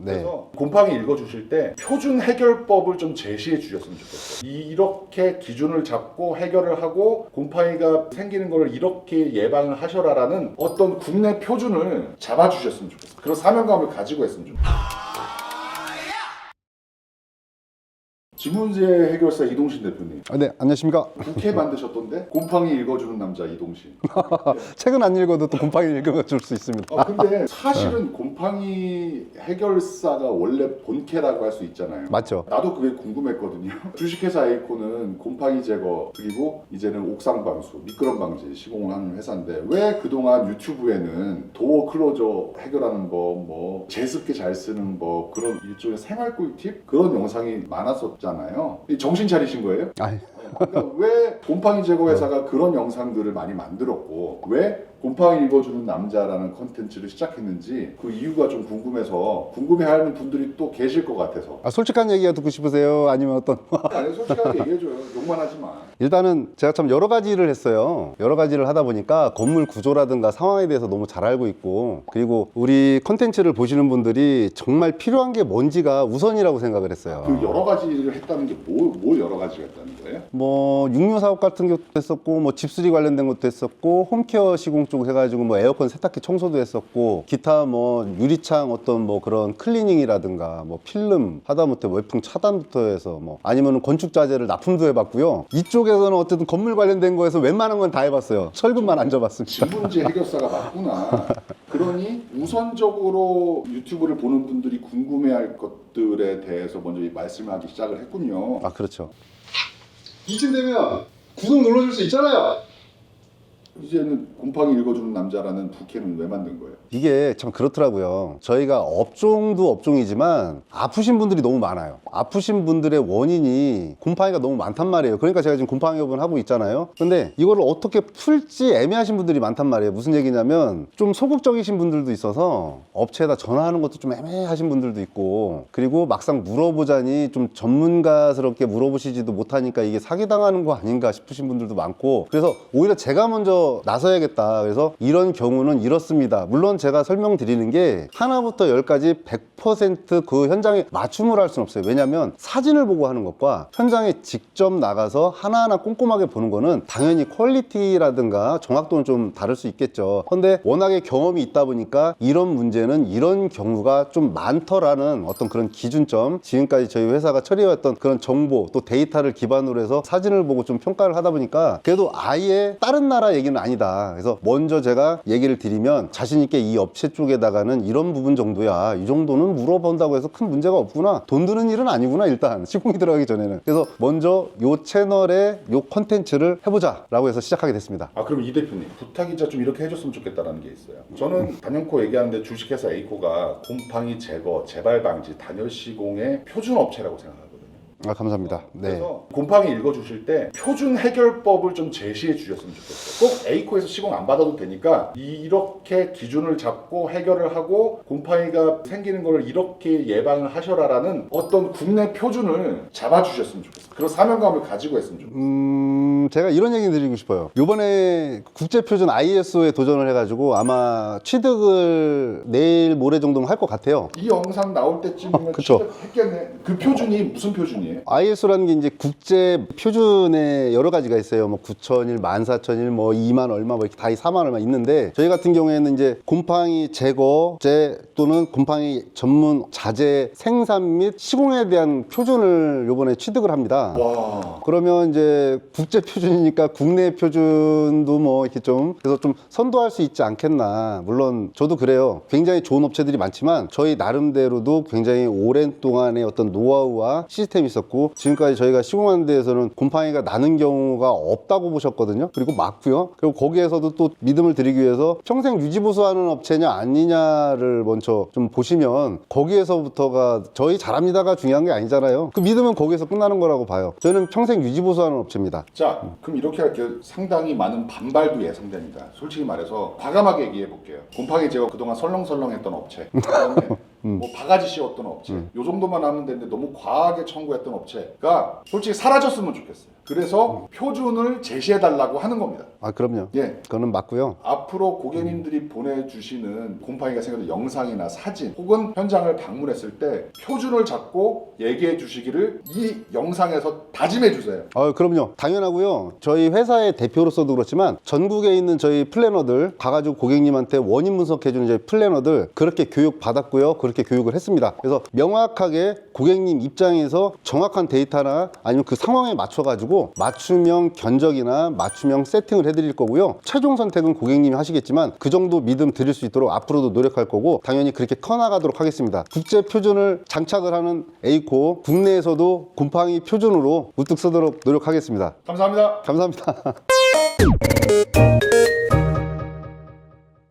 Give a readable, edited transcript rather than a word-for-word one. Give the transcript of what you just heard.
네. 그래서 곰팡이 읽어주실 때 표준 해결법을 좀 제시해 주셨으면 좋겠어요. 이렇게 기준을 잡고 해결을 하고 곰팡이가 생기는 걸 이렇게 예방을 하셔라라는 어떤 국내 표준을 잡아주셨으면 좋겠어요. 그런 사명감을 가지고 했으면 좋겠어요. 지문제 해결사 이동신 대표님. 네, 안녕하십니까. 국회 만드셨던데? 곰팡이 읽어주는 남자 이동신. 책은 안 읽어도 또 곰팡이 읽어줄 수 있습니다. 근데 사실은 곰팡이 해결사가 원래 본캐라고 할 수 있잖아요. 맞죠. 나도 그게 궁금했거든요. 주식회사 에이코는 곰팡이 제거 그리고 이제는 옥상 방수, 미끄럼 방지 시공을 하는 회사인데 왜 그동안 유튜브에는 도어 클로저 해결하는 법, 뭐 제습기 잘 쓰는 법 그런 일종의 생활 꿀팁 그런 영상이 많았었잖아요. 정신 차리신 거예요? 아이, 그러니까 왜 곰팡이 제거 회사가 그런 영상들을 많이 만들었고 왜 곰팡이 읽어주는 남자라는 컨텐츠를 시작했는지 그 이유가 좀 궁금해서 궁금해하는 분들이 또 계실 것 같아서. 솔직한 얘기가 듣고 싶으세요? 아니면 어떤? 아니 솔직하게 얘기해줘요. 욕만 하지 마. 일단은 제가 참 여러 가지를 했어요. 여러 가지를 하다 보니까 건물 구조라든가 상황에 대해서 너무 잘 알고 있고, 그리고 우리 컨텐츠를 보시는 분들이 정말 필요한 게 뭔지가 우선이라고 생각을 했어요. 그 여러 가지를 했다는 게 뭘 여러 가지가 했다는 거예요? 뭐 육류 사업 같은 것도 했었고, 뭐 집수리 관련된 것도 했었고, 홈케어 시공 쪽 해가지고 뭐 에어컨 세탁기 청소도 했었고, 기타 뭐 유리창 어떤 뭐 그런 클리닝이라든가 뭐 필름 하다못해 외풍 차단부터 해서 뭐 아니면 건축 자재를 납품도 해봤고요. 이쪽에서는 어쨌든 건물 관련된 거에서 웬만한 건 다 해봤어요. 철근만 안 져봤습니다. 지문제 해결사가 맞구나. 그러니 우선적으로 유튜브를 보는 분들이 궁금해할 것들에 대해서 먼저 말씀하기 시작을 했군요. 아, 그렇죠. 이쯤 되면 구독 눌러줄 수 있잖아요. 이제는 곰팡이 읽어주는 남자라는 부캐는 왜 만든 거예요? 이게 참 그렇더라고요. 저희가 업종도 업종이지만 아프신 분들이 너무 많아요. 아프신 분들의 원인이 곰팡이가 너무 많단 말이에요. 그러니까 제가 지금 곰팡이업을 하고 있잖아요. 근데 이거를 어떻게 풀지 애매하신 분들이 많단 말이에요. 무슨 얘기냐면 좀 소극적이신 분들도 있어서 업체에다 전화하는 것도 좀 애매하신 분들도 있고, 그리고 막상 물어보자니 좀 전문가스럽게 물어보시지도 못하니까 이게 사기당하는 거 아닌가 싶으신 분들도 많고, 그래서 오히려 제가 먼저 나서야겠다. 그래서 이런 경우는 이렇습니다. 물론 제가 설명드리는 게 하나부터 열까지 100% 현장에 맞춤을 할 수는 없어요. 왜냐하면 사진을 보고 하는 것과 현장에 직접 나가서 하나하나 꼼꼼하게 보는 거는 당연히 퀄리티라든가 정확도는 좀 다를 수 있겠죠. 근데 워낙에 경험이 있다 보니까 이런 문제는 이런 경우가 좀 많더라는 어떤 그런 기준점, 지금까지 저희 회사가 처리해왔던 그런 정보 또 데이터를 기반으로 해서 사진을 보고 좀 평가를 하다 보니까 그래도 아예 다른 나라 얘기는 아니다. 그래서 먼저 제가 얘기를 드리면 자신 있게 이 업체 쪽에다가는 이런 부분 정도야, 이 정도는 물어본다고 해서 큰 문제가 없구나, 돈 드는 일은 아니구나, 일단 시공이 들어가기 전에는. 그래서 먼저 요 채널에 요 컨텐츠를 해보자 라고 해서 시작하게 됐습니다. 그럼 이 대표님 부탁이자 좀 이렇게 해줬으면 좋겠다라는 게 있어요. 저는 단연코 얘기하는데 주식회사 에이코가 곰팡이 제거, 재발 방지, 단열 시공의 표준 업체라고 생각하거든요. 감사합니다. 네. 그래서 곰팡이 읽어주실 때 표준 해결법을 좀 제시해 주셨으면 좋겠어요. 꼭 에이코에서 시공 안 받아도 되니까 이렇게 기준을 잡고 해결을 하고 곰팡이가 생기는 걸 이렇게 예방을 하셔라라는 어떤 국내 표준을 잡아주셨으면 좋겠어요. 그런 사명감을 가지고 했으면 좋겠어요. 제가 이런 얘기 드리고 싶어요. 요번에 국제표준 ISO에 도전을 해가지고 아마 취득을 내일 모레 정도면 할 것 같아요. 이 영상 나올 때쯤이면 그쵸. 취득했겠네. 그 표준이 무슨 표준이에요? ISO라는 게 이제 국제 표준에 여러 가지가 있어요. 뭐 9,001, 14,001, 뭐 2만 얼마, 뭐 이렇게 다 4만 얼마 있는데, 저희 같은 경우에는 이제 곰팡이 제거제 또는 곰팡이 전문 자재 생산 및 시공에 대한 표준을 요번에 취득을 합니다. 와. 그러면 이제 국제 표준이니까 국내 표준도 뭐 이렇게 좀 그래서 좀 선도할 수 있지 않겠나. 물론 저도 그래요. 굉장히 좋은 업체들이 많지만 저희 나름대로도 굉장히 오랜 동안의 어떤 노하우와 시스템이 있었고, 지금까지 저희가 시공하는 데에서는 곰팡이가 나는 경우가 없다고 보셨거든요. 그리고 맞고요. 그리고 거기에서도 또 믿음을 드리기 위해서 평생 유지보수하는 업체냐 아니냐를 먼저 좀 보시면, 거기에서부터가 저희 잘합니다가 중요한 게 아니잖아요. 그 믿음은 거기에서 끝나는 거라고 봐요. 저희는 평생 유지보수하는 업체입니다. 자, 그럼 이렇게 할게요. 상당히 많은 반발도 예상됩니다. 솔직히 말해서 과감하게 얘기해 볼게요. 곰팡이 제거 그동안 설렁설렁했던 업체, 그다음에 뭐 바가지 씌웠던 업체 요 정도만 하면 되는데 너무 과하게 청구했던 업체가 솔직히 사라졌으면 좋겠어요. 그래서 표준을 제시해달라고 하는 겁니다. 아, 그럼요. 예. 그거는 맞고요. 앞으로 고객님들이 보내주시는 곰팡이가 생겨도 영상이나 사진 혹은 현장을 방문했을 때 표준을 잡고 얘기해 주시기를 이 영상에서 다짐해 주세요. 아, 그럼요. 당연하고요. 저희 회사의 대표로서도 그렇지만 전국에 있는 저희 플래너들 가가지고 고객님한테 원인 분석해주는 저희 플래너들 그렇게 교육 받았고요. 그렇게 교육을 했습니다. 그래서 명확하게 고객님 입장에서 정확한 데이터나 아니면 그 상황에 맞춰가지고 맞춤형 견적이나 맞춤형 세팅을 해드릴 거고요. 최종 선택은 고객님이 하시겠지만 그 정도 믿음 드릴 수 있도록 앞으로도 노력할 거고 당연히 그렇게 커나가도록 하겠습니다. 국제 표준을 장착을 하는 에이코 국내에서도 곰팡이 표준으로 우뚝 서도록 노력하겠습니다. 감사합니다. 감사합니다.